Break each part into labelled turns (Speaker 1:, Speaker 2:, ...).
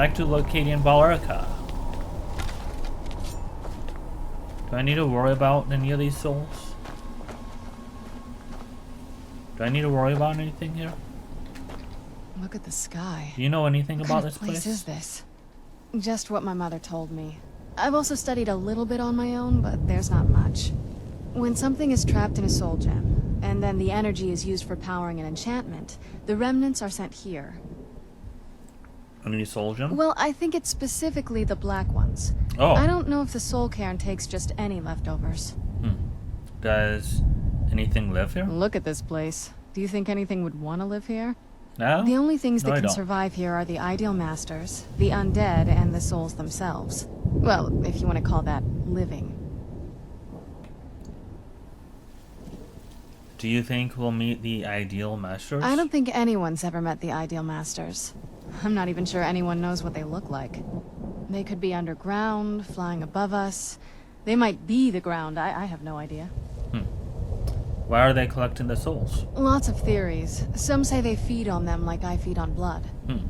Speaker 1: Back to locating Valerica. Do I need to worry about any of these souls? Do I need to worry about anything here?
Speaker 2: Look at the sky.
Speaker 1: Do you know anything
Speaker 2: What
Speaker 1: about
Speaker 2: kind
Speaker 1: this
Speaker 2: of place
Speaker 1: place?
Speaker 2: is this? Just what my mother told me. I've also studied a little bit on my own, but there's not much. When something is trapped in a soul gem, and then the energy is used for powering an enchantment, the remnants are sent here.
Speaker 1: Any soul gem?
Speaker 2: Well, I think it's specifically the black ones.
Speaker 1: Oh.
Speaker 2: I don't know if the soul cairn takes just any leftovers.
Speaker 1: Does anything live here?
Speaker 2: Look at this place. Do you think anything would want to live here?
Speaker 1: No?
Speaker 2: The only things
Speaker 1: No,
Speaker 2: that
Speaker 1: I
Speaker 2: can
Speaker 1: don't.
Speaker 2: survive here are the ideal masters, the undead, and the souls themselves. Well, if you want to call that living.
Speaker 1: Do you think we'll meet the ideal masters?
Speaker 2: I don't think anyone's ever met the ideal masters. I'm not even sure anyone knows what they look like. They could be underground, flying above us. They might be the ground. I have no idea.
Speaker 1: Why are they collecting the souls?
Speaker 2: Lots of theories. Some say they feed on them like I feed on blood.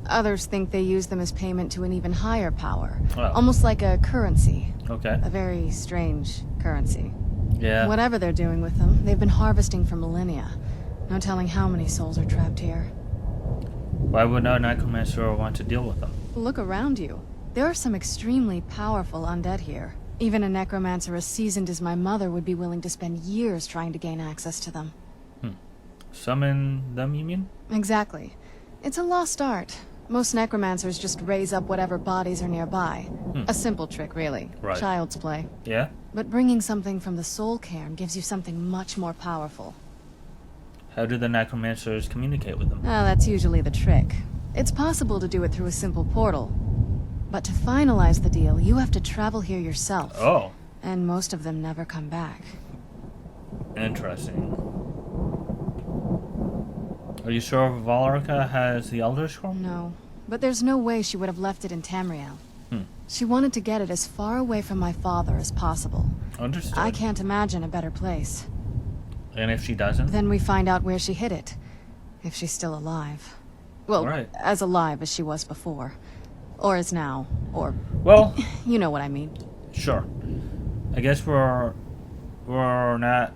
Speaker 2: Others think they use them as payment to an even higher power.
Speaker 1: Well.
Speaker 2: Almost like a currency.
Speaker 1: Okay.
Speaker 2: A very strange currency.
Speaker 1: Yeah.
Speaker 2: Whatever they're doing with them, they've been harvesting for millennia. No telling how many souls are trapped here.
Speaker 1: Why would a necromancer want to deal with them?
Speaker 2: Look around you. There are some extremely powerful undead here. Even a necromancer as seasoned as my mother would be willing to spend years trying to gain access to them.
Speaker 1: Summon them, you mean?
Speaker 2: Exactly. It's a lost art. Most necromancers just raise up whatever bodies are nearby. A simple trick, really.
Speaker 1: Right.
Speaker 2: Child's play.
Speaker 1: Yeah?
Speaker 2: But bringing something from the soul cairn gives you something much more powerful.
Speaker 1: How do the necromancers communicate with them?
Speaker 2: That's usually the trick. It's possible to do it through a simple portal. But to finalize the deal, you have to travel here yourself.
Speaker 1: Oh,
Speaker 2: And most of them never come back.
Speaker 1: interesting. Are you sure Valerica has the Elder Scroll?
Speaker 2: No. But there's no way she would have left it in Tamriel. She wanted to get it as far away from my father as possible.
Speaker 1: Understood.
Speaker 2: I can't imagine a better place.
Speaker 1: And if she doesn't?
Speaker 2: Then we find out where she hid it. If she's still alive. Well,
Speaker 1: Right.
Speaker 2: as alive as she was before. Or is now. Or,
Speaker 1: Well,
Speaker 2: you know what I mean.
Speaker 1: sure. I guess we're not...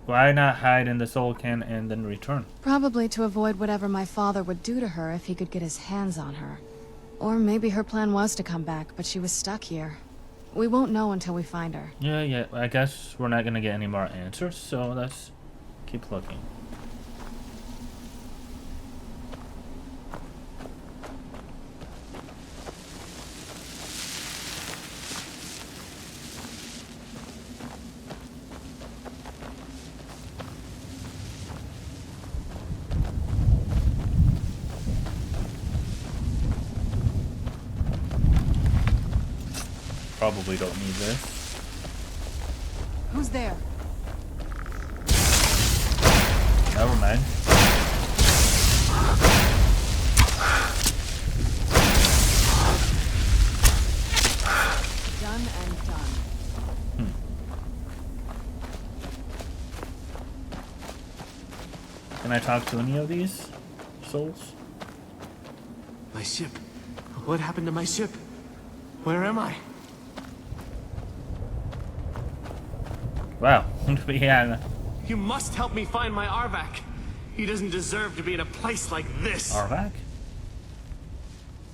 Speaker 1: Why not hide in the soul can and then return?
Speaker 2: Probably to avoid whatever my father would do to her if he could get his hands on her. Or maybe her plan was to come back, but she was stuck here. We won't know until we find her.
Speaker 1: Yeah, I guess we're not gonna get any more answers, so let's keep looking. Probably don't need this.
Speaker 2: Who's there?
Speaker 1: Never mind.
Speaker 2: Done and done.
Speaker 1: Can I talk to any of these souls?
Speaker 3: My ship. What happened to my ship? Where am I?
Speaker 1: Wow. Yeah.
Speaker 3: You must help me find my Arvak. He doesn't deserve to be in a place like this.
Speaker 1: Arvak?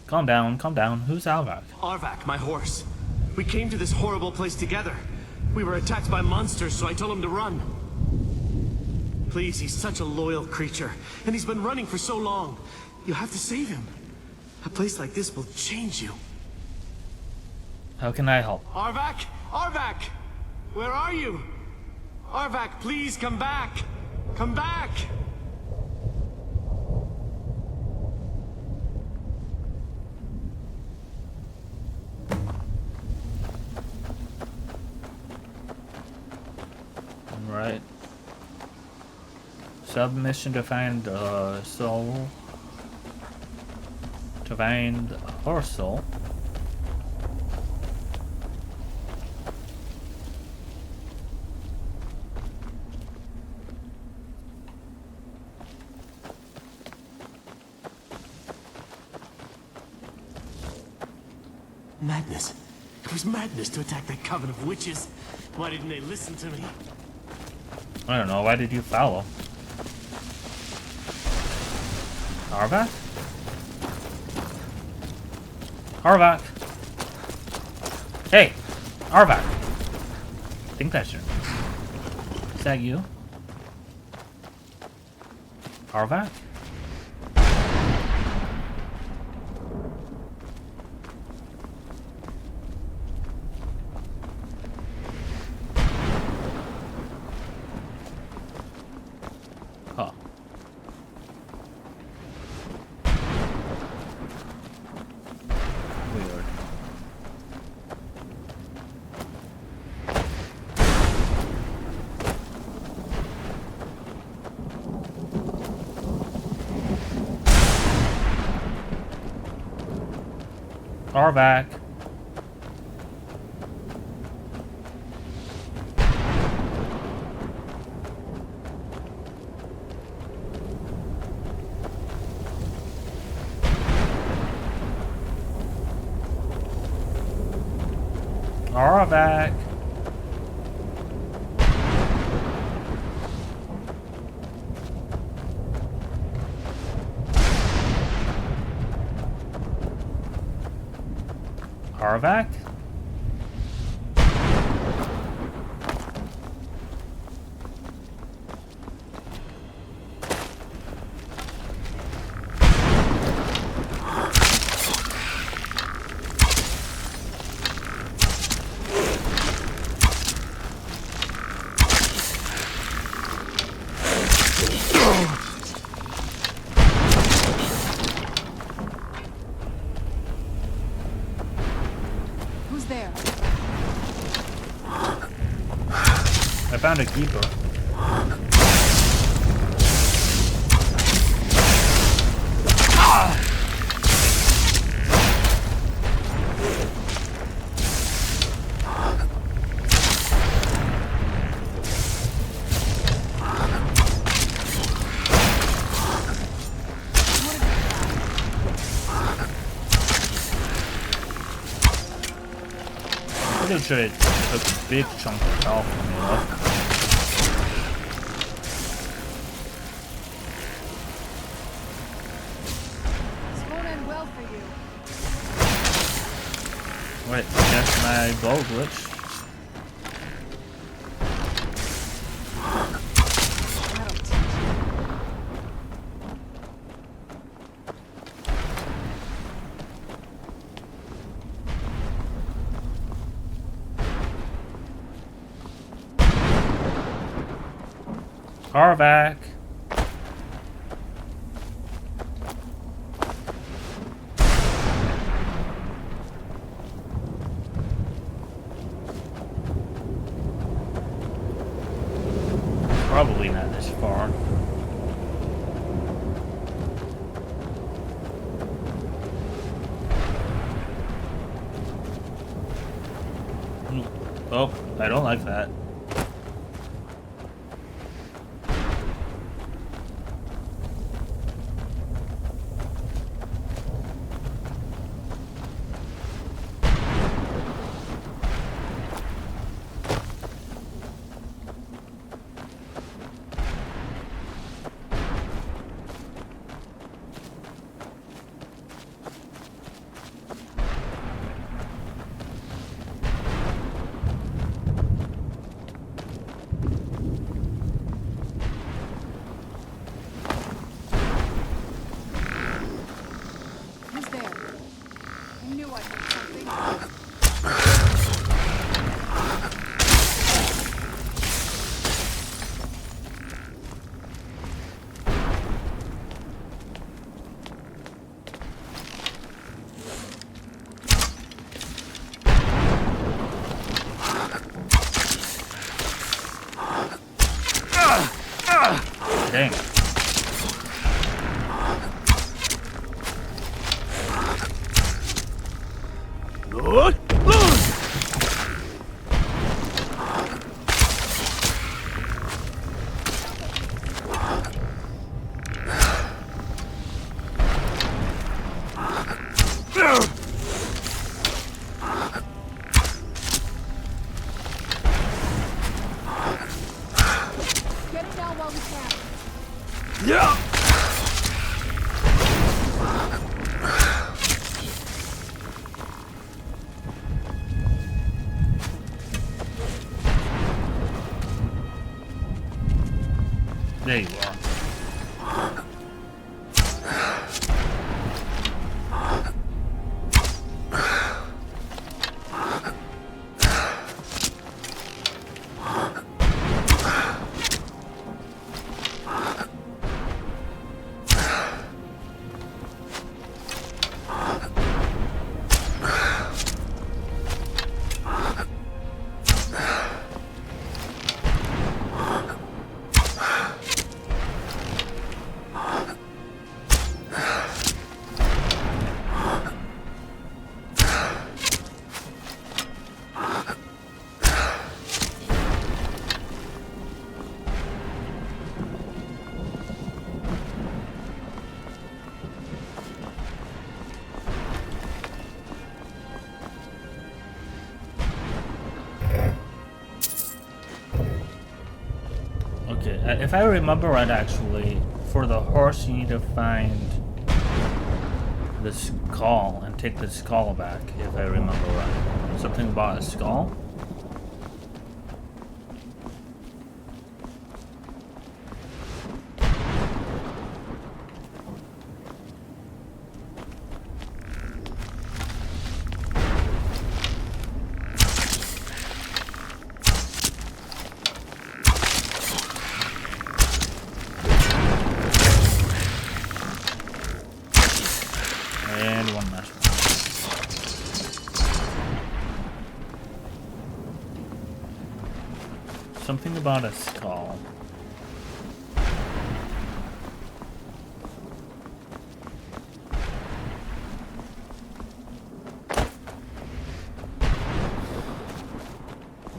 Speaker 1: Calm down, calm down. Who's Arvak?
Speaker 3: Arvak, my horse. We came to this horrible place together. We were attacked by monsters, so I told him to run. Please, he's such a loyal creature, and he's been running for so long. You have to save him. A place like this will change you.
Speaker 1: How can I help?
Speaker 3: Arvak! Arvak! Where are you? Arvak, please come back! Come back!
Speaker 1: Right. Submission to find soul. To find her soul.
Speaker 3: Madness. It was madness to attack that coven of witches. Why didn't they listen to me?
Speaker 1: I don't know. Why did you follow? Harvac? Harvac! Hey! Harvac! I think that's your name. Is that you? Harvac? Huh. Weird. Harvac. Harvac. Harvac?
Speaker 2: Who's there?
Speaker 1: I found a keeper. Pretty sure it took a big chunk of health from me, though.
Speaker 2: This won't end well for you.
Speaker 1: Wait, I guess my bow glitched.
Speaker 2: That'll teach you.
Speaker 1: Harvac. Probably not this far. Oh, I don't like that.
Speaker 2: Who's there? I knew I heard something.
Speaker 1: Dang. There you are. If I remember right, actually, for the horse you need to find the skull and take the skull back, if I remember right. Something about a skull? And one last one. Something about a skull.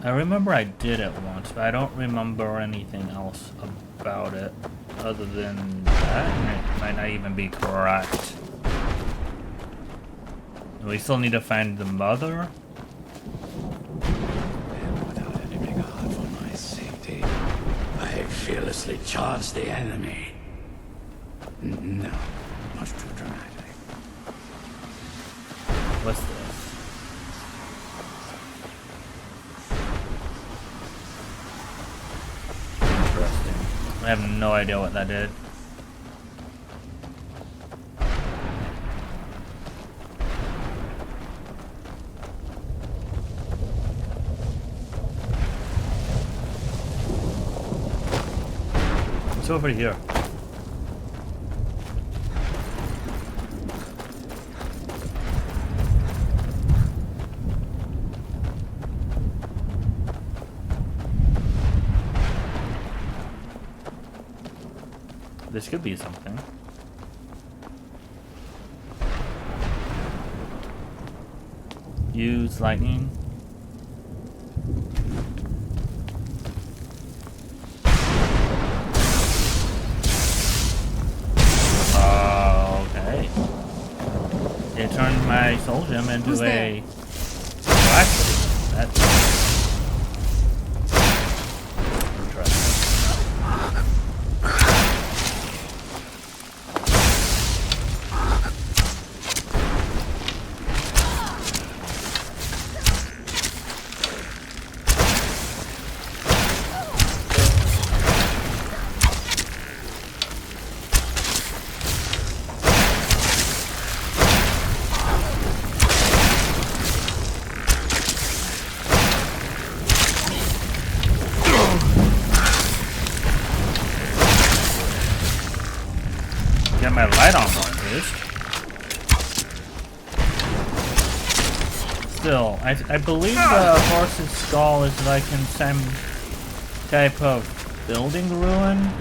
Speaker 1: I remember I did it once, but I don't remember anything else about it other than that, and it might not even be correct. We still need to find the mother.
Speaker 4: And without any regard for my safety, I fearlessly charge the enemy. No, much too dramatic.
Speaker 1: What's this? Interesting. I have no idea what that did. It's over here. This could be something. Use lightning. Okay. It turned my soul gem into
Speaker 2: Who's
Speaker 1: a
Speaker 2: there?
Speaker 1: black. That's interesting. Get my light on at least. Still, I believe the horse's skull is like in some type of building ruin.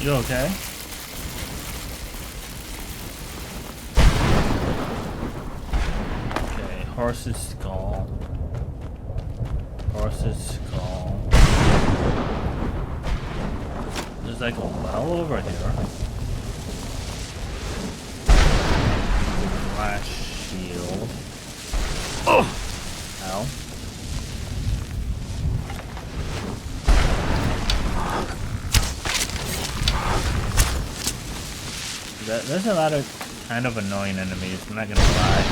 Speaker 1: You okay? Okay, horse's skull. Horse's skull. There's like a well over here. Flash shield. Oh! Ow. There's a lot of kind of annoying enemies, I'm not gonna lie.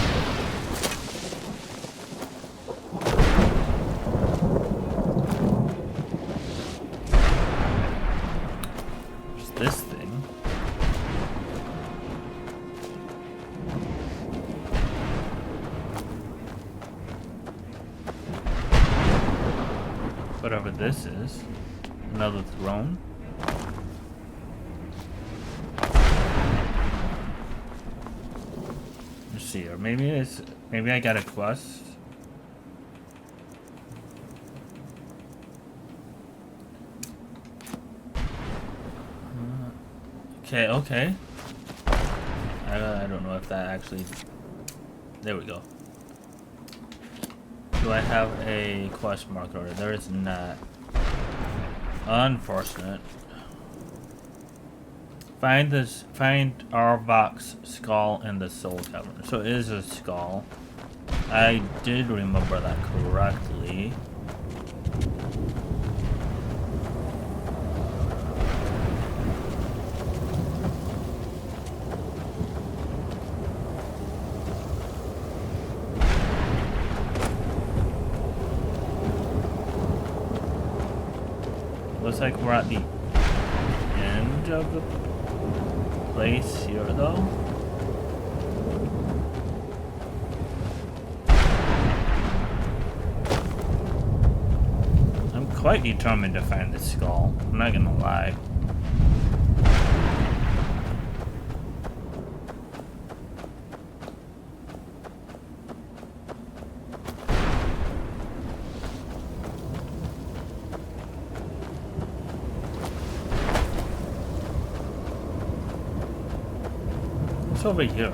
Speaker 1: There's this thing. Whatever this is. Another throne. Let's see, or maybe I got a quest. Okay. I don't know if that actually. There we go. Do I have a quest marker? There is not. Unfortunate. Find Arvok's skull in the soul cavern. So it is a skull. I did remember that correctly. Looks like we're at the end of the place here, though. I'm quite determined to find the skull. I'm not gonna lie. Over here.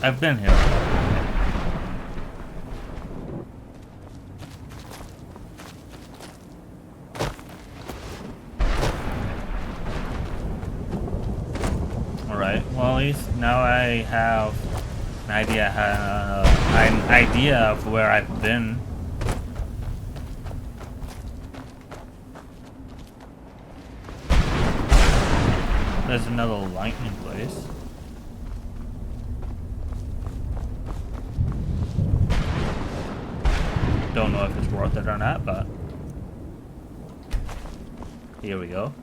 Speaker 1: I've been here. Well, at least now I have an idea of where I've been. There's another lightning place. Don't know if it's worth it or not, but here we go.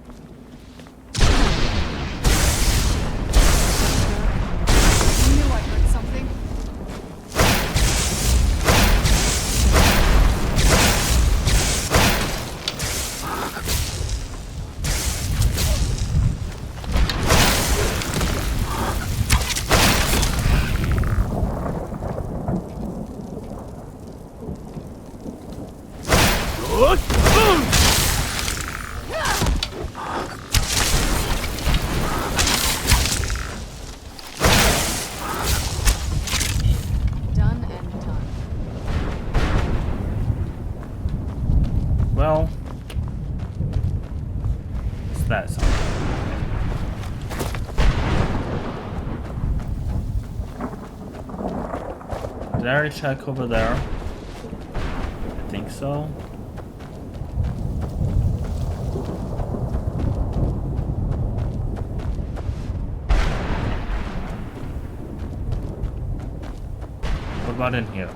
Speaker 1: Well, it's that something. Did I already check over there? I think so. What about in here?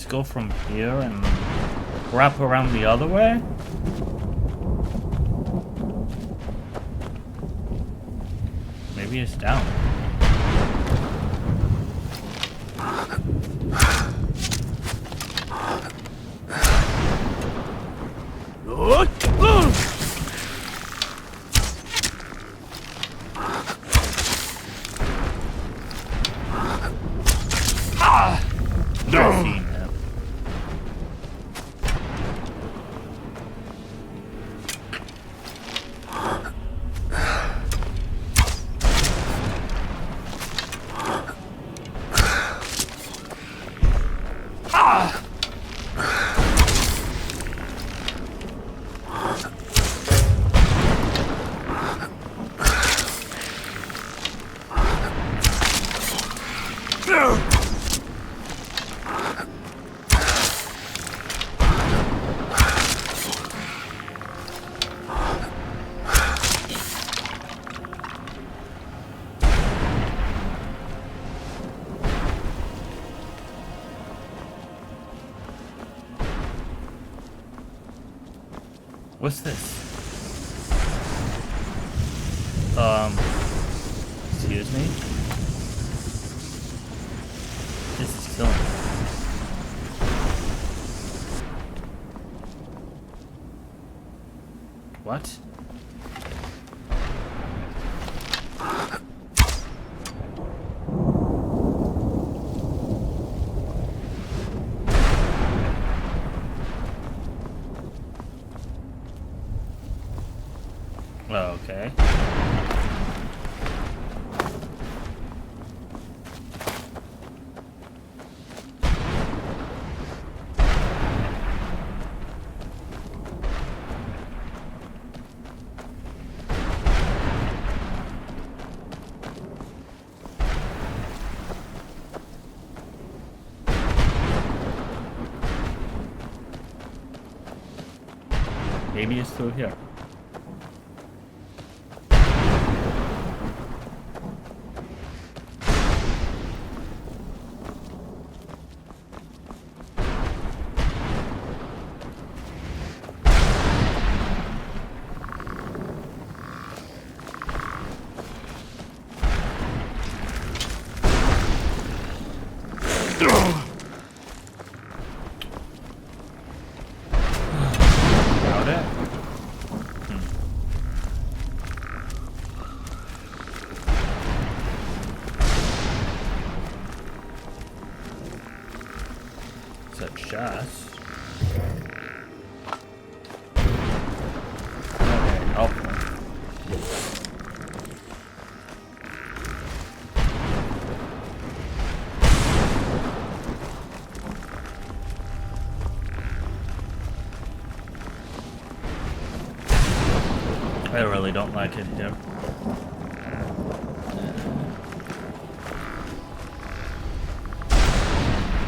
Speaker 1: Let's go from here and wrap around the other way. Maybe it's down. What's this? Excuse me? This is killing me. What? Oh, okay. Maybe it's through here. Chest. Okay, helpful. I really don't like it here.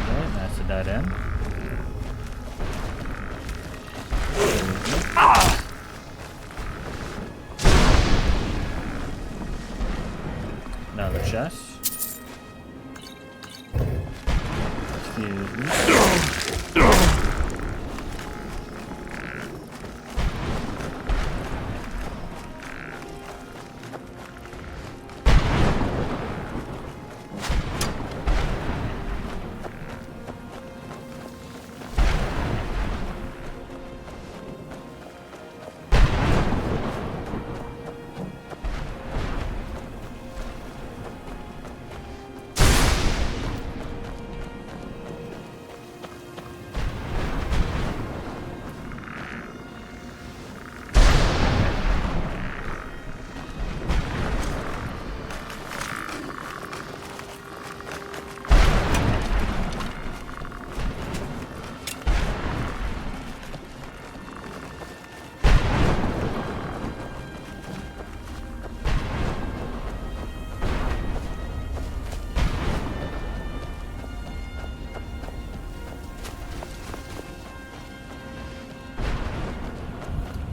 Speaker 1: Okay, that's a dead end. Another chest. Excuse me.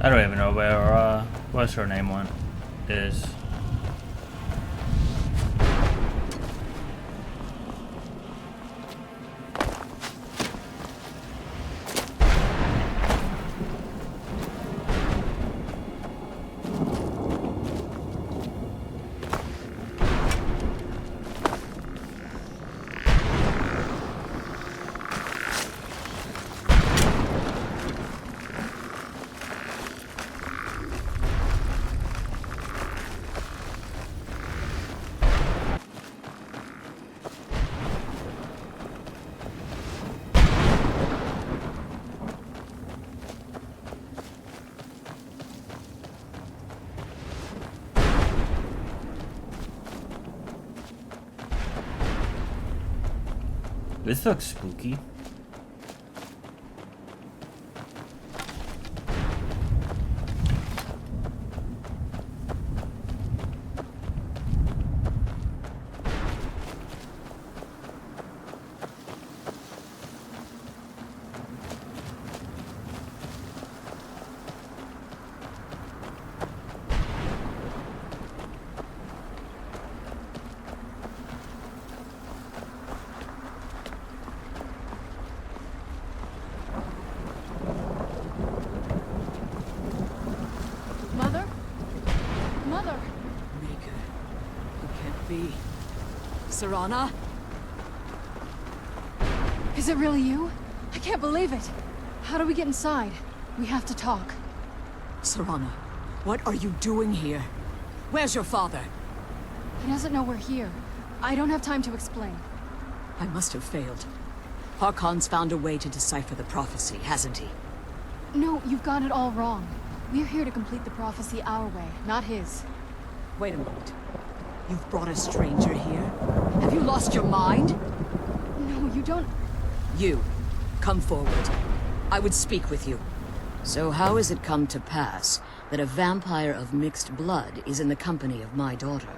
Speaker 1: I don't even know where, what's her name one is. This looks spooky.
Speaker 2: Mother? Mother!
Speaker 5: Maker. It can't be. Serana?
Speaker 2: Is it really you? I can't believe it. How do we get inside? We have to talk.
Speaker 5: Serana, what are you doing here? Where's your father?
Speaker 2: He doesn't know we're here. I don't have time to explain.
Speaker 5: I must have failed. Harkon's found a way to decipher the prophecy, hasn't he?
Speaker 2: No, you've got it all wrong. We're here to complete the prophecy our way, not his.
Speaker 5: Wait a moment. You've brought a stranger here? Have you lost your mind?
Speaker 2: No, you don't...
Speaker 5: You, come forward. I would speak with you. So how has it come to pass that a vampire of mixed blood is in the company of my daughter?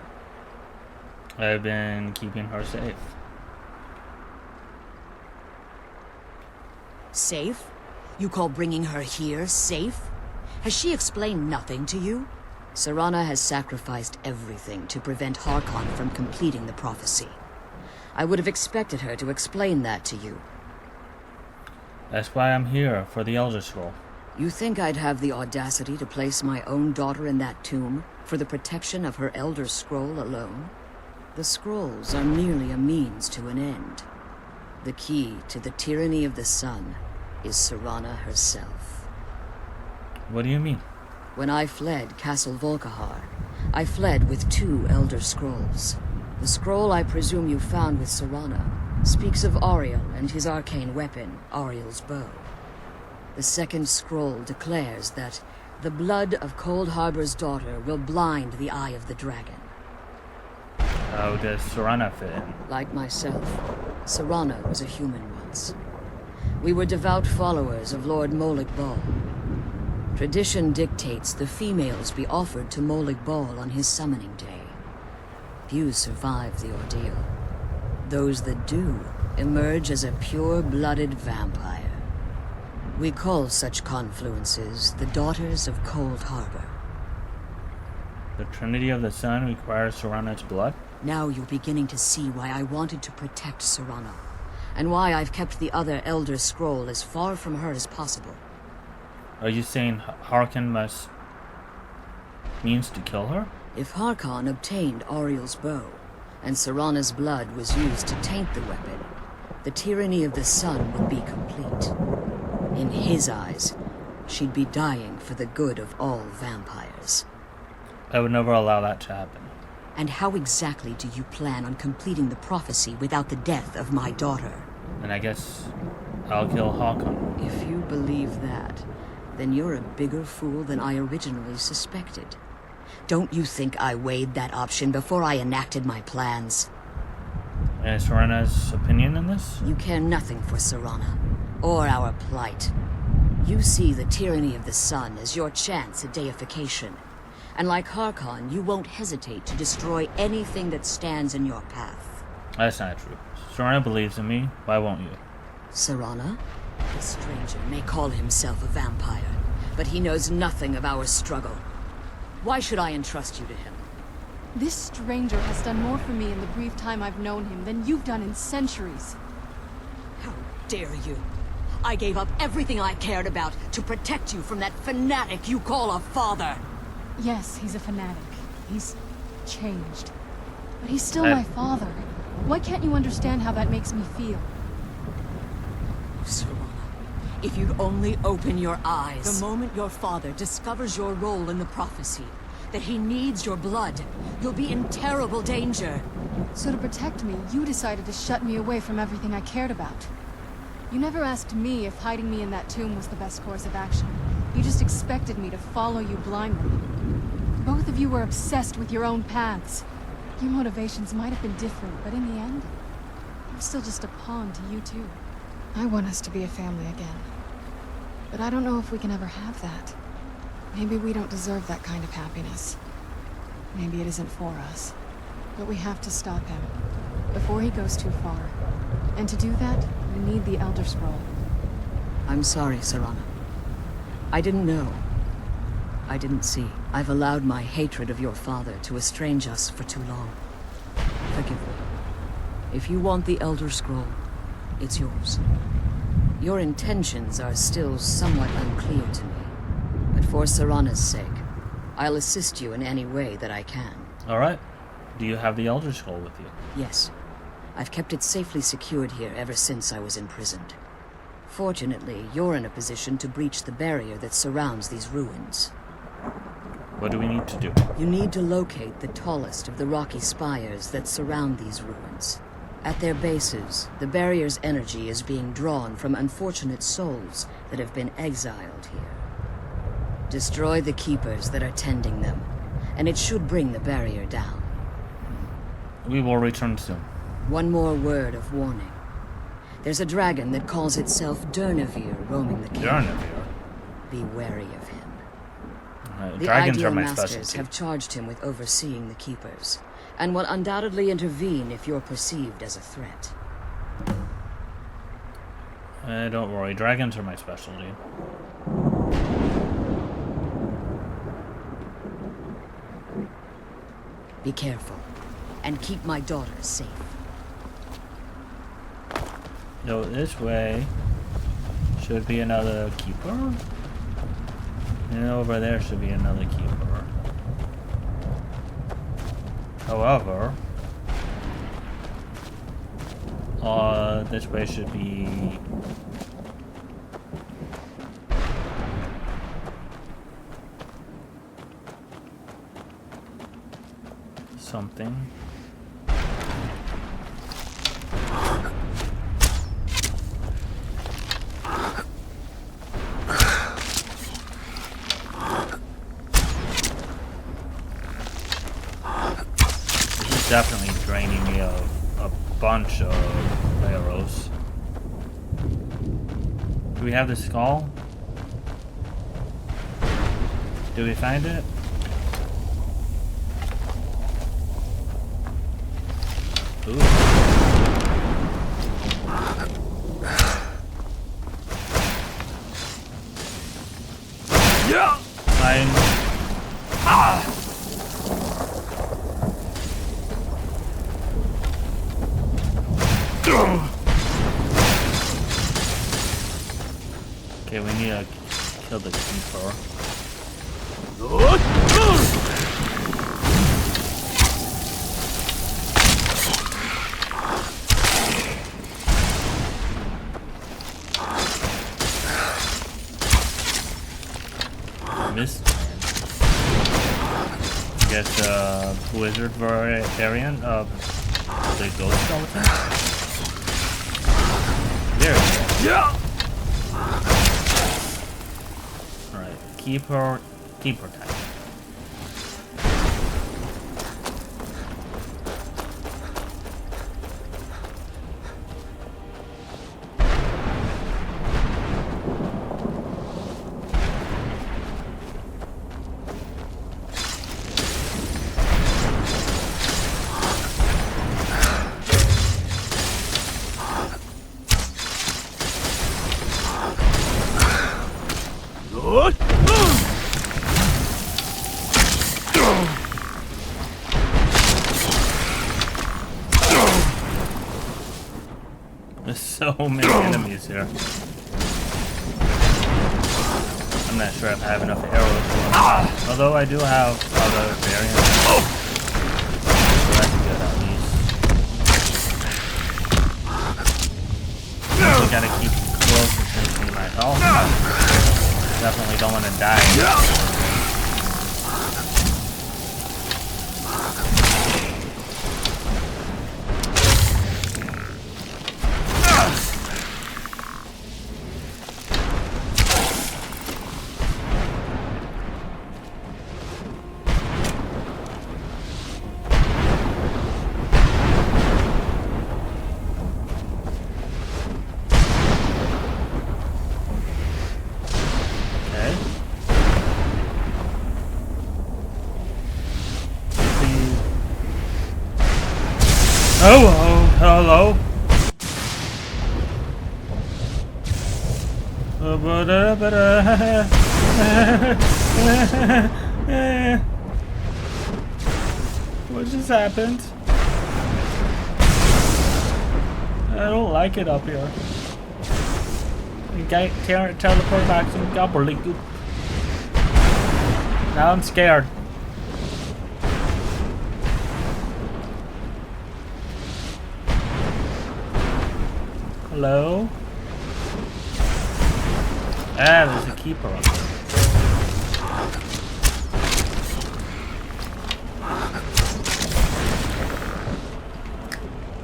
Speaker 1: I've been keeping her safe.
Speaker 5: Safe? You call bringing her here safe? Has she explained nothing to you? Serana has sacrificed everything to prevent Harkon from completing the prophecy. I would have expected her to explain that to you.
Speaker 1: That's why I'm here, for the Elder Scroll.
Speaker 5: You think I'd have the audacity to place my own daughter in that tomb for the protection of her Elder Scroll alone? The scrolls are merely a means to an end. The key to the tyranny of the sun is Serana herself.
Speaker 1: What do you mean?
Speaker 5: When I fled Castle Volkihar, I fled with 2 Elder Scrolls. The scroll I presume you found with Serana speaks of Ariel and his arcane weapon, Ariel's bow. The second scroll declares that the blood of Cold Harbor's daughter will blind the eye of the dragon.
Speaker 1: How does Serana fit in?
Speaker 5: Like myself, Serana was a human once. We were devout followers of Lord Molik Bal. Tradition dictates the females be offered to Molik Bal on his summoning day. Few survive the ordeal. Those that do emerge as a pure-blooded vampire. We call such confluences the Daughters of Cold Harbor.
Speaker 1: The Trinity of the Sun requires Serana's blood?
Speaker 5: Now you're beginning to see why I wanted to protect Serana, and why I've kept the other Elder Scroll as far from her as possible.
Speaker 1: Are you saying Harkon means to kill her?
Speaker 5: If Harkon obtained Ariel's bow, and Serana's blood was used to taint the weapon, the tyranny of the sun would be complete. In his eyes, she'd be dying for the good of all vampires.
Speaker 1: I would never allow that to happen.
Speaker 5: And how exactly do you plan on completing the prophecy without the death of my daughter?
Speaker 1: And I guess I'll kill Harkon.
Speaker 5: If you believe that, then you're a bigger fool than I originally suspected. Don't you think I weighed that option before I enacted my plans?
Speaker 1: And Serana's opinion in this?
Speaker 5: You care nothing for Serana, or our plight. You see the tyranny of the sun as your chance at deification. And like Harkon, you won't hesitate to destroy anything that stands in your path.
Speaker 1: That's not true. Serana believes in me. Why won't you?
Speaker 5: Serana? The stranger may call himself a vampire, but he knows nothing of our struggle. Why should I entrust you to him?
Speaker 2: This stranger has done more for me in the brief time I've known him than you've done in centuries.
Speaker 5: How dare you? I gave up everything I cared about to protect you from that fanatic you call a father.
Speaker 2: Yes, he's a fanatic. He's changed. But he's still my father. Why can't you understand how that makes me feel?
Speaker 5: Serana, if you'd only open your eyes. The moment your father discovers your role in the prophecy, that he needs your blood, you'll be in terrible danger.
Speaker 2: So to protect me, you decided to shut me away from everything I cared about. You never asked me if hiding me in that tomb was the best course of action. You just expected me to follow you blindly. Both of you were obsessed with your own paths. Your motivations might have been different, but in the end, I'm still just a pawn to you two. I want us to be a family again. But I don't know if we can ever have that. Maybe we don't deserve that kind of happiness. Maybe it isn't for us. But we have to stop him, before he goes too far. And to do that, we need the Elder Scroll.
Speaker 5: I'm sorry, Serana. I didn't know. I didn't see. I've allowed my hatred of your father to estrange us for too long. Forgive me. If you want the Elder Scroll, it's yours. Your intentions are still somewhat unclear to me. But for Serana's sake, I'll assist you in any way that I can.
Speaker 1: Alright. Do you have the Elder Scroll with you?
Speaker 5: Yes. I've kept it safely secured here ever since I was imprisoned. Fortunately, you're in a position to breach the barrier that surrounds these ruins.
Speaker 1: What do we need to do?
Speaker 5: You need to locate the tallest of the rocky spires that surround these ruins. At their bases, the barrier's energy is being drawn from unfortunate souls that have been exiled here. Destroy the keepers that are tending them, and it should bring the barrier down.
Speaker 1: We will return soon.
Speaker 5: One more word of warning. There's a dragon that calls itself Durnevere roaming the camp.
Speaker 1: Durnevere?
Speaker 5: Be wary of him. The
Speaker 1: Dragons
Speaker 5: Ideal
Speaker 1: are my
Speaker 5: Masters
Speaker 1: specialty.
Speaker 5: have charged him with overseeing the Keepers, and will undoubtedly intervene if you're perceived as a threat.
Speaker 1: Don't worry, dragons are my specialty.
Speaker 5: Be careful, and keep my daughter safe.
Speaker 1: No, this way should be another keeper. And over there should be another keeper. However, this way should be something. Definitely draining me of a bunch of arrows. Do we have the skull? Do we find it? Ooh. Yeah! Okay, we need to kill the keeper. Missed. Get the wizard variant of the ghost skeleton. There we go. Yeah! Alright, keeper type. There's so many enemies here. I'm not sure if I have enough arrows for them. Although I do have other variants. So that's good at least. Also gotta keep close attention to my health. Definitely don't want to die. Oh, hello. What just happened? I don't like it up here. Can't teleport back to gobbledygook. Now I'm scared. Hello? Ah, there's a keeper up there.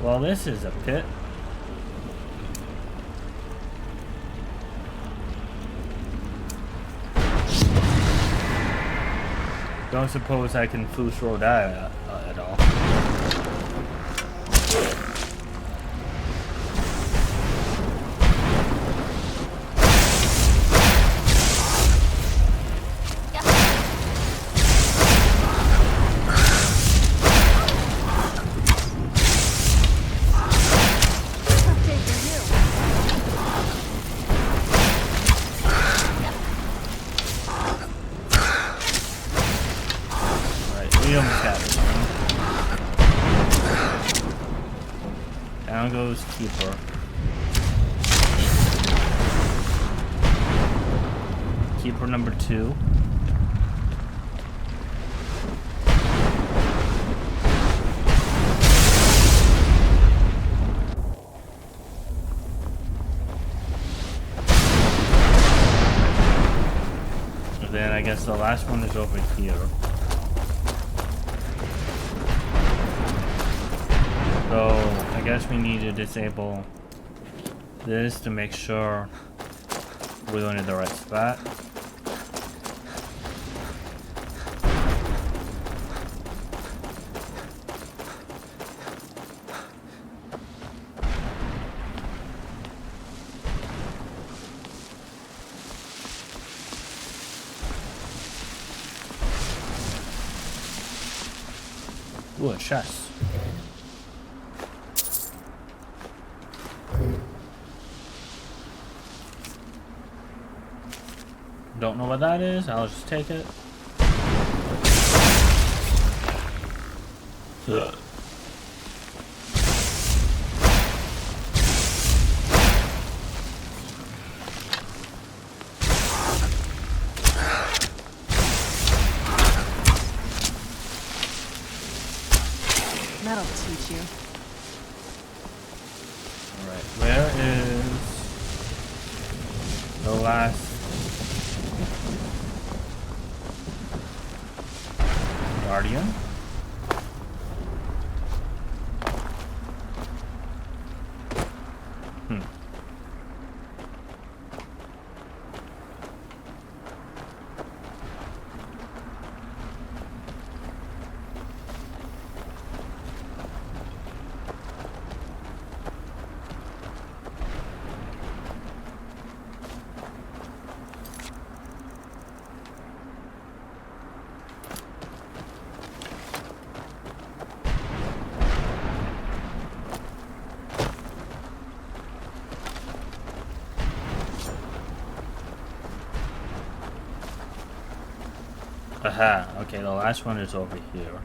Speaker 1: Well, this is a pit. Don't suppose I can throw that at all. Down goes keeper. Keeper number 2. And then I guess the last one is over here. So, I guess we need to disable this to make sure we're going to the right spot. Ooh, a chest. Don't know what that is, I'll just take it. Ugh.
Speaker 2: That'll teach you.
Speaker 1: Alright, where is the last Guardian? Aha, okay, the last one is over here.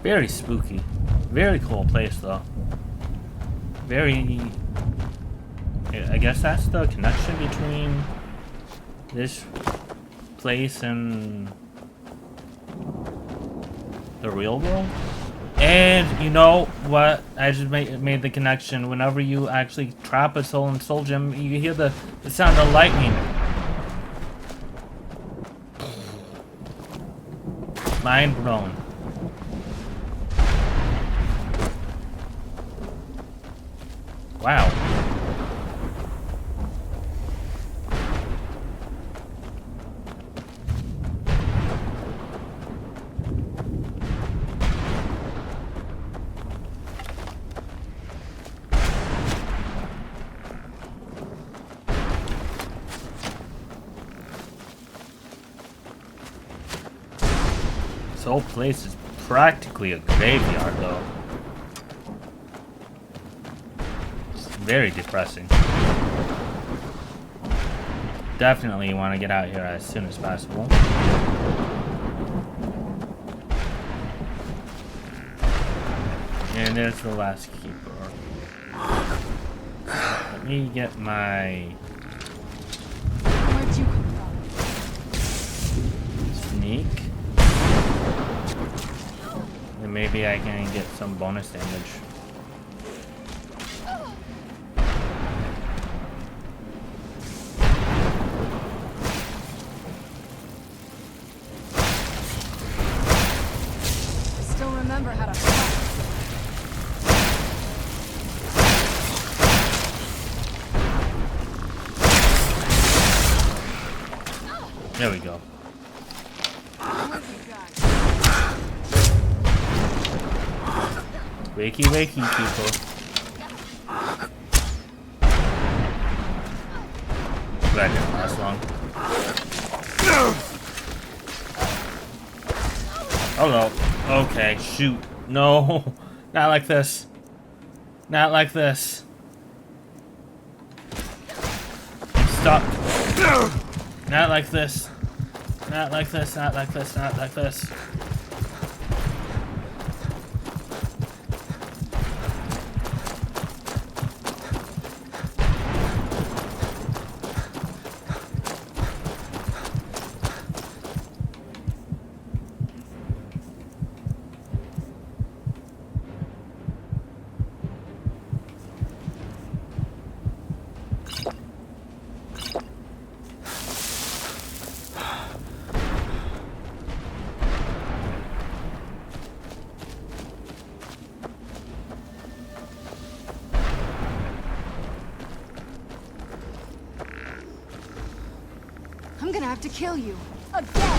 Speaker 1: Very spooky. Very cool place though. Very... I guess that's the connection between this place and the real world. And you know what? I just made the connection. Whenever you actually trap a soul in Soul Gem, you hear the sound of lightning. Mind blown. Wow. whole place is practically a graveyard, though. It's very depressing. Definitely want to get out here as soon as possible. And there's the last keeper. Let me get my
Speaker 2: Where'd you come from?
Speaker 1: sneak. And maybe I can get some bonus damage.
Speaker 2: I still remember how to fight.
Speaker 1: There we go. Wakey, wakey, people. That didn't last long. Hello. Okay, shoot. No. Not like this. Not like this. I'm stuck. Not like this. Not like this, not like this, not like this.
Speaker 2: I'm gonna have to kill you. Again!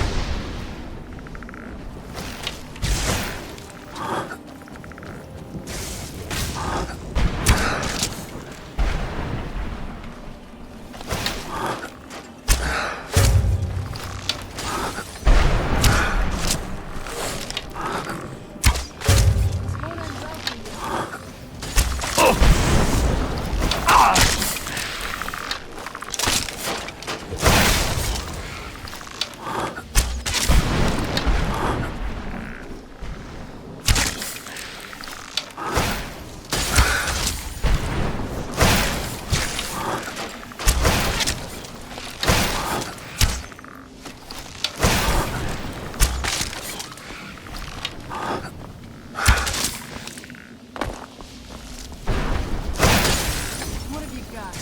Speaker 2: What have you got?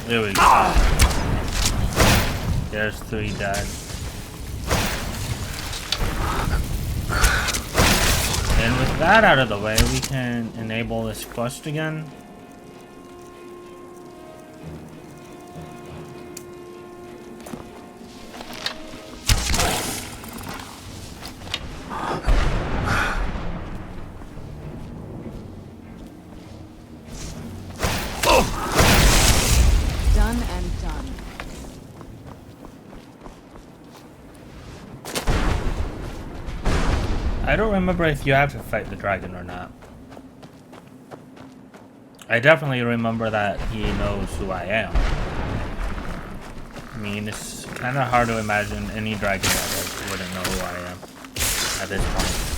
Speaker 1: There we go. There's 3 dead. And with that out of the way, we can enable this quest again.
Speaker 2: Done and done.
Speaker 1: I don't remember if you have to fight the dragon or not. I definitely remember that he knows who I am. I mean, it's kind of hard to imagine any dragon that wouldn't know who I am at this point.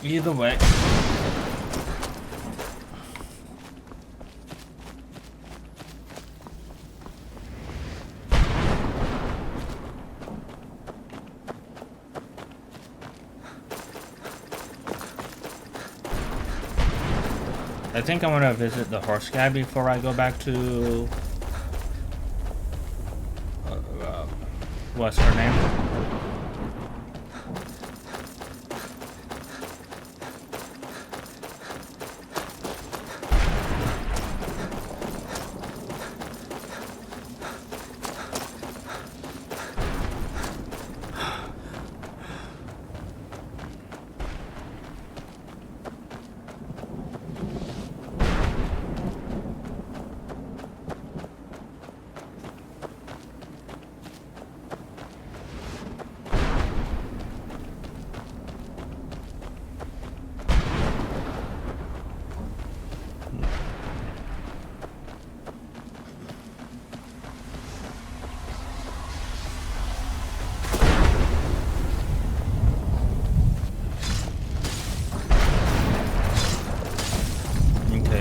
Speaker 1: Either way. I think I'm gonna visit the horse guy before I go back to what's her name?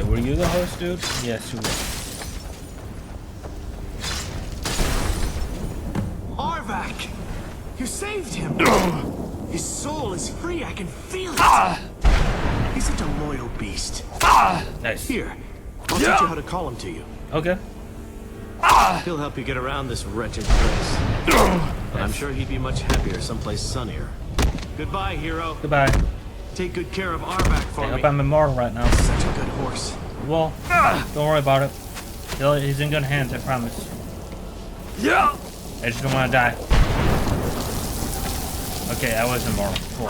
Speaker 1: Were you the host, dude? Yes, you were.
Speaker 3: Arvak! You saved him! His soul is free, I can feel it! He's such a loyal beast.
Speaker 1: Nice.
Speaker 3: Here, I'll teach you how to call him to you.
Speaker 1: Okay.
Speaker 3: He'll help you get around this wretched place. But I'm sure he'd be much happier someplace sunnier. Goodbye, hero.
Speaker 1: Goodbye.
Speaker 3: Take good care of Arvak for
Speaker 1: I
Speaker 3: me.
Speaker 1: hope I'm immortal right now.
Speaker 3: Such a good horse.
Speaker 1: Well, don't worry about it. He's in good hands, I promise.
Speaker 3: Yeah.
Speaker 1: I just don't want to die. Okay, I was immortal. Cool.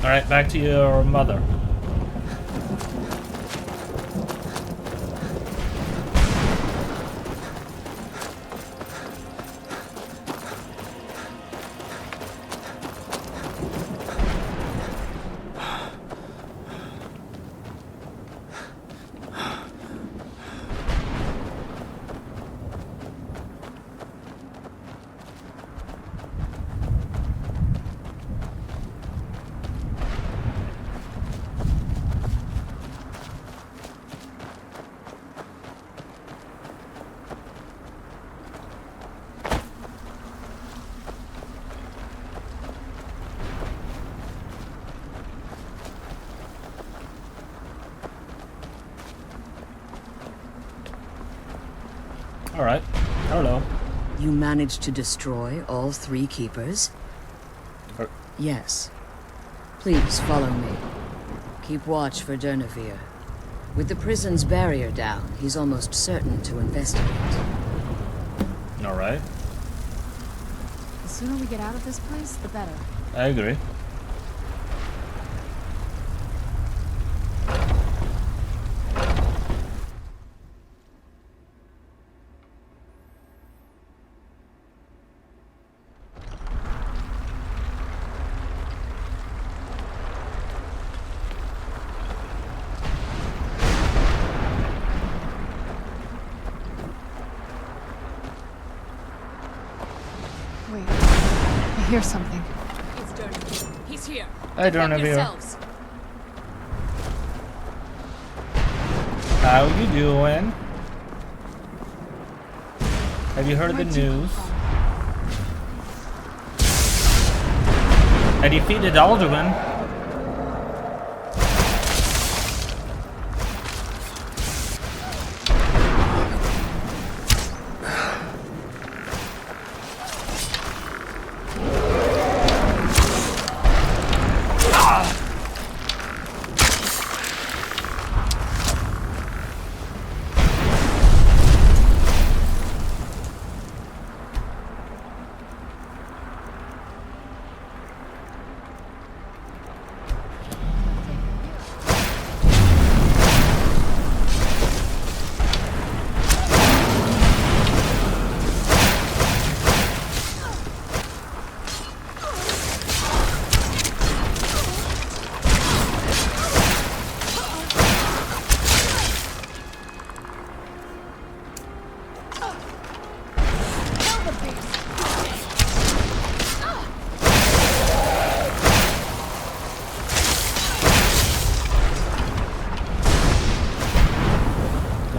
Speaker 1: Alright, back to your mother. Alright. Hello.
Speaker 5: You managed to destroy all 3 keepers?
Speaker 1: Er-
Speaker 5: Yes. Please follow me. Keep watch for Durnevere. With the prison's barrier down, he's almost certain to investigate.
Speaker 1: Alright.
Speaker 2: The sooner we get out of this place, the better.
Speaker 1: I agree.
Speaker 2: Wait, I hear something.
Speaker 5: It's Durnevere. He's here.
Speaker 1: Hi, Durnevere. How you doing? Have you heard of the news? I defeated Alduin.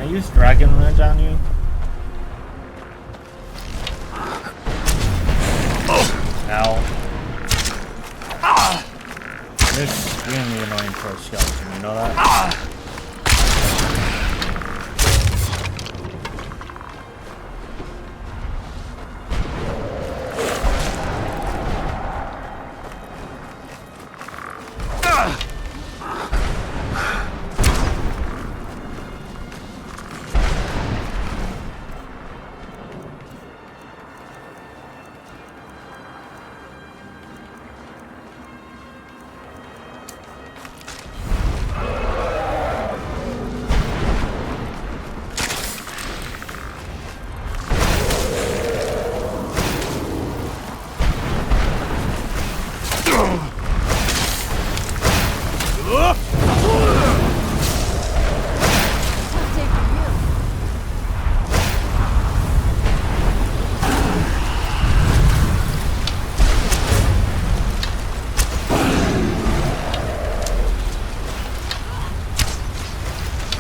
Speaker 1: Use Dragon Ledge on you? Ow. They're extremely annoying for a skeleton, you know that?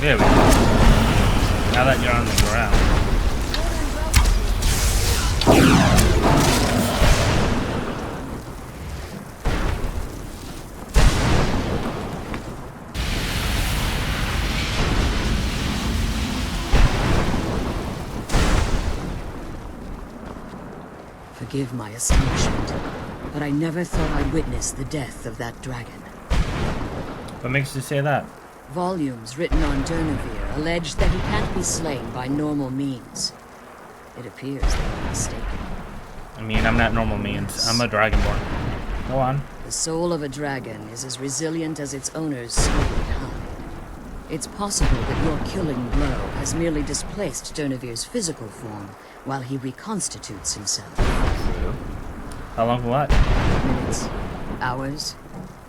Speaker 1: There we go. Now that you're on the ground.
Speaker 5: Forgive my astonishment, but I never thought I'd witness the death of that dragon.
Speaker 1: What makes you say that?
Speaker 5: Volumes written on Durnevere allege that he can't be slain by normal means. It appears they were mistaken.
Speaker 1: I mean, I'm not normal means. I'm a dragonborn. Go on.
Speaker 5: The soul of a dragon is as resilient as its owner's scaly hide. It's possible that your killing blow has merely displaced Durnevere's physical form while he reconstitutes himself.
Speaker 1: True. How long will that?
Speaker 5: Minutes, hours,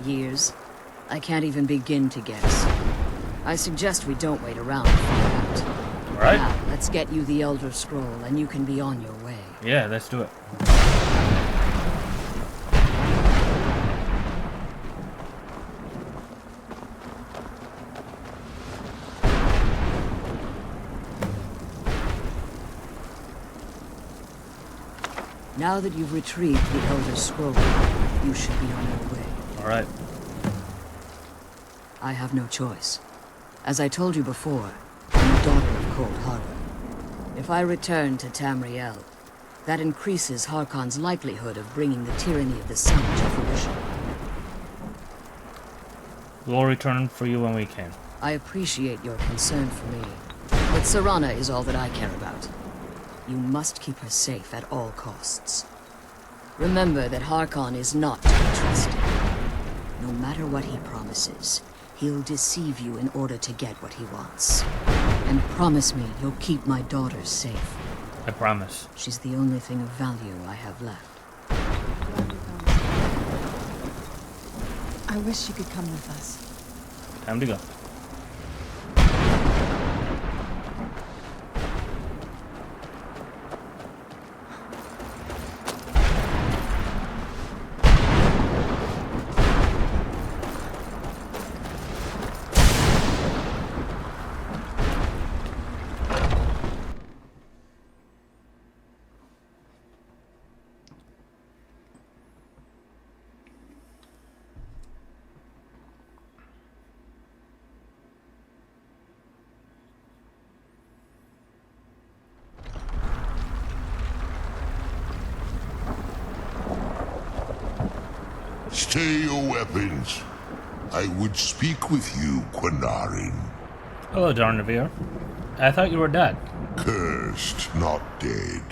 Speaker 5: years. I can't even begin to guess. I suggest we don't wait around to find out.
Speaker 1: Alright.
Speaker 5: Now, let's get you the Elder Scroll and you can be on your way.
Speaker 1: Yeah, let's do it.
Speaker 5: Now that you've retrieved the Elder Scroll, you should be on your way.
Speaker 1: Alright.
Speaker 5: I have no choice. As I told you before, I'm a daughter of Cold Harbor. If I return to Tamriel, that increases Harkon's likelihood of bringing the tyranny of the sun to fruition.
Speaker 1: We'll return for you when we can.
Speaker 5: I appreciate your concern for me, but Serana is all that I care about. You must keep her safe at all costs. Remember that Harkon is not to be trusted. No matter what he promises, he'll deceive you in order to get what he wants. And promise me you'll keep my daughter safe.
Speaker 1: I promise.
Speaker 5: She's the only thing of value I have left.
Speaker 2: I wish you could come with us.
Speaker 1: Time to go.
Speaker 6: Stay your weapons. I would speak with you, Quinarin.
Speaker 1: Hello, Darnavir. I thought you were dead.
Speaker 6: Cursed, not dead.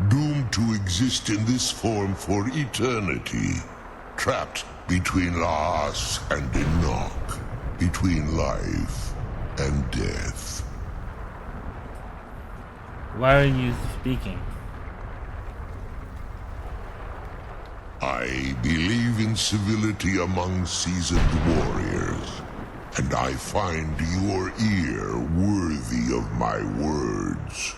Speaker 6: Doomed to exist in this form for eternity. Trapped between Laas and Enoch. Between life and death.
Speaker 1: Why are you speaking?
Speaker 6: I believe in civility among seasoned warriors, and I find your ear worthy of my words.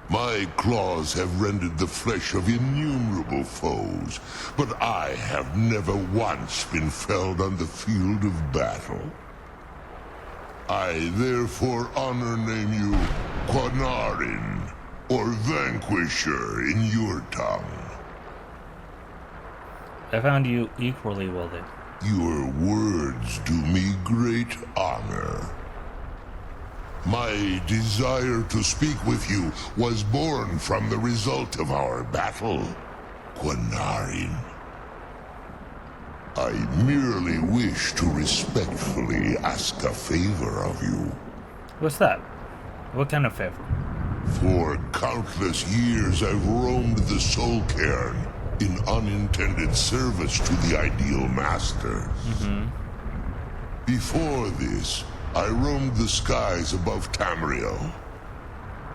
Speaker 6: My claws have rended the flesh of innumerable foes, but I have never once been felled on the field of battle. I therefore honor name you Quinarin, or Vanquisher in your tongue.
Speaker 1: I found you equally worthy.
Speaker 6: Your words do me great honor. My desire to speak with you was born from the result of our battle, Quinarin. I merely wish to respectfully ask a favor of you.
Speaker 1: What's that? What kind of favor?
Speaker 6: For countless years I've roamed the Soul Cairn in unintended service to the Ideal Masters. Before this, I roamed the skies above Tamriel.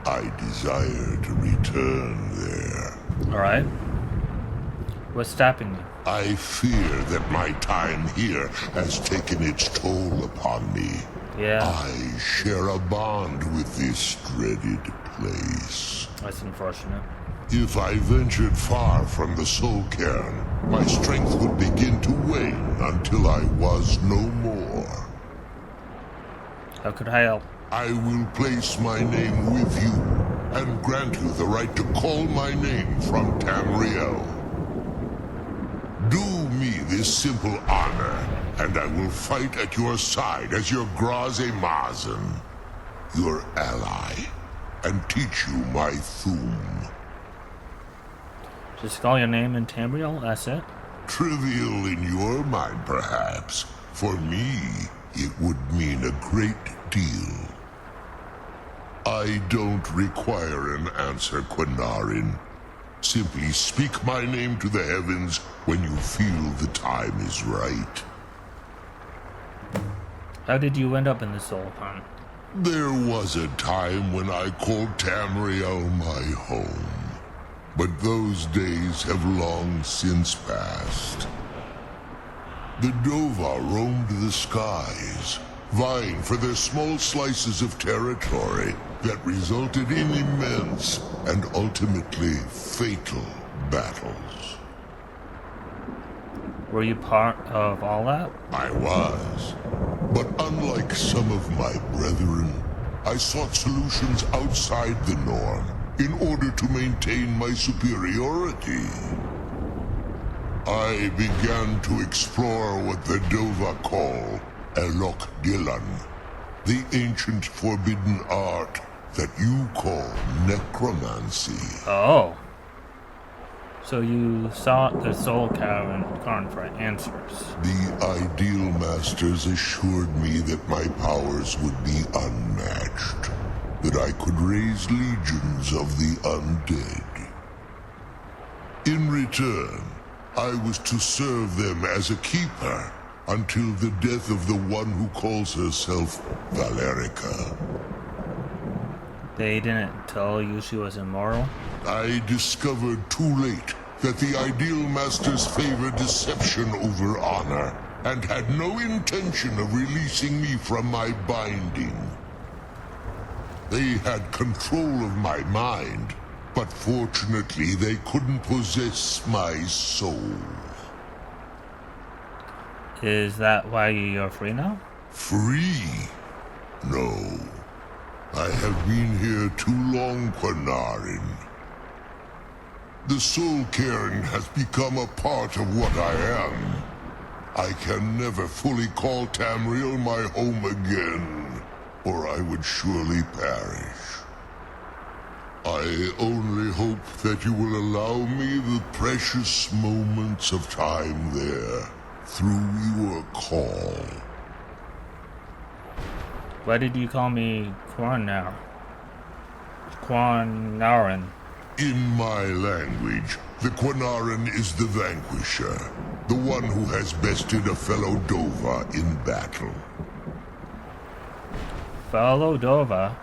Speaker 6: I desire to return there.
Speaker 1: Alright. What's stopping you?
Speaker 6: I fear that my time here has taken its toll upon me.
Speaker 1: Yeah,
Speaker 6: I share a bond with this dreaded place.
Speaker 1: that's unfortunate.
Speaker 6: If I ventured far from the Soul Cairn, my strength would begin to wane until I was no more.
Speaker 1: How could I help?
Speaker 6: I will place my name with you and grant you the right to call my name from Tamriel. Do me this simple honor, and I will fight at your side as your Graze Mazen, your ally, and teach you my Thum.
Speaker 1: Just call your name in Tamriel, that's it?
Speaker 6: Trivial in your mind, perhaps. For me, it would mean a great deal. I don't require an answer, Quinarin. Simply speak my name to the heavens when you feel the time is right.
Speaker 1: How did you end up in the Soul Cairn?
Speaker 6: There was a time when I called Tamriel my home. But those days have long since passed. The Dova roamed the skies, vying for their small slices of territory that resulted in immense and ultimately fatal battles.
Speaker 1: Were you part of all that?
Speaker 6: I was. But unlike some of my brethren, I sought solutions outside the norm in order to maintain my superiority. I began to explore what the Dova call Elok Dilan, the ancient forbidden art that you call necromancy.
Speaker 1: Oh. So you sought the Soul Cairn for answers.
Speaker 6: The Ideal Masters assured me that my powers would be unmatched, that I could raise legions of the undead. In return, I was to serve them as a keeper until the death of the one who calls herself Valerica.
Speaker 1: They didn't tell you she was immoral?
Speaker 6: I discovered too late that the Ideal Masters favor deception over honor, and had no intention of releasing me from my binding. They had control of my mind, but fortunately they couldn't possess my soul.
Speaker 1: Is that why you're free now?
Speaker 6: Free? No. I have been here too long, Quinarin. The Soul Cairn has become a part of what I am. I can never fully call Tamriel my home again, or I would surely perish. I only hope that you will allow me the precious moments of time there, through your call.
Speaker 1: Why did you call me Quinarin? Quinarin.
Speaker 6: In my language, the Quinarin is the vanquisher, the one who has bested a fellow Dova in battle.
Speaker 1: Fellow Dova?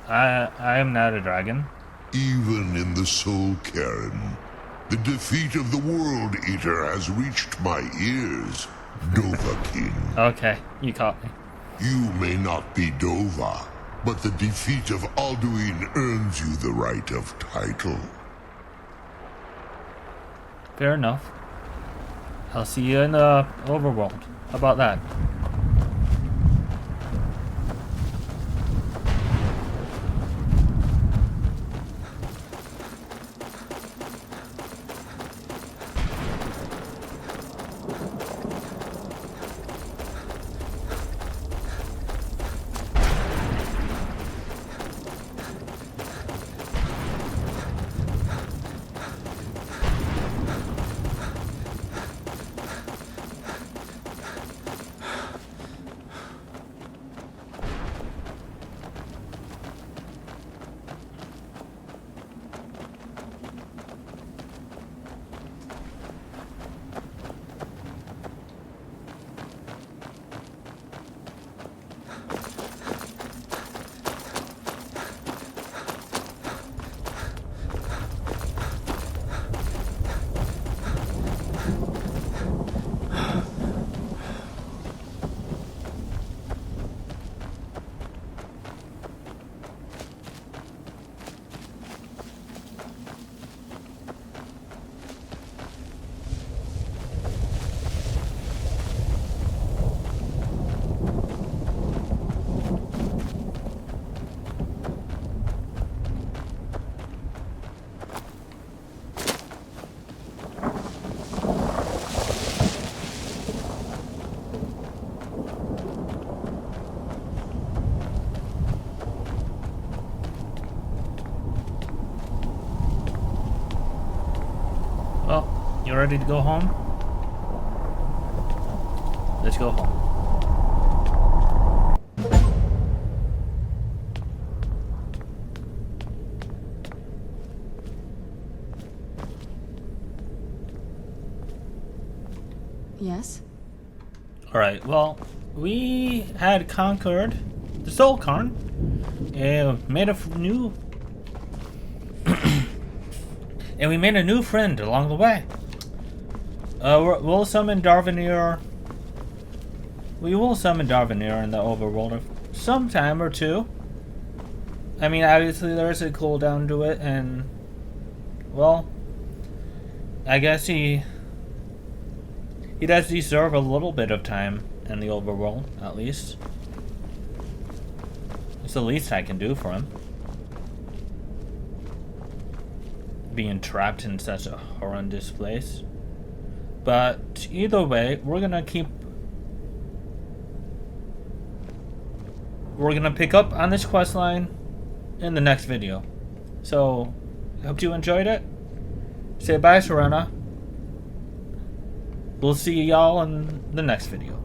Speaker 1: I am not a dragon.
Speaker 6: Even in the Soul Cairn, the defeat of the World Eater has reached my ears, Dova King.
Speaker 1: Okay, you caught me.
Speaker 6: You may not be Dova, but the defeat of Alduin earns you the right of title.
Speaker 1: Fair enough. I'll see you in the overworld. How about that? ready to go home? Let's go home.
Speaker 2: Yes?
Speaker 1: Alright, well, we had conquered the Soul Carn and made a new and we made a new friend along the way. We'll summon Darvanir. We will summon Darvanir in the overworld some time or two. I mean, obviously there's a cooldown to it, and well, I guess he does deserve a little bit of time in the overworld, at least. It's the least I can do for him. Being trapped in such a horrendous place. But either way, we're gonna pick up on this quest line in the next video. So, I hope you enjoyed it. Say bye, Serena. We'll see y'all in the next video.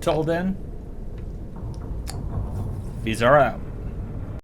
Speaker 1: Till then, Vezara out.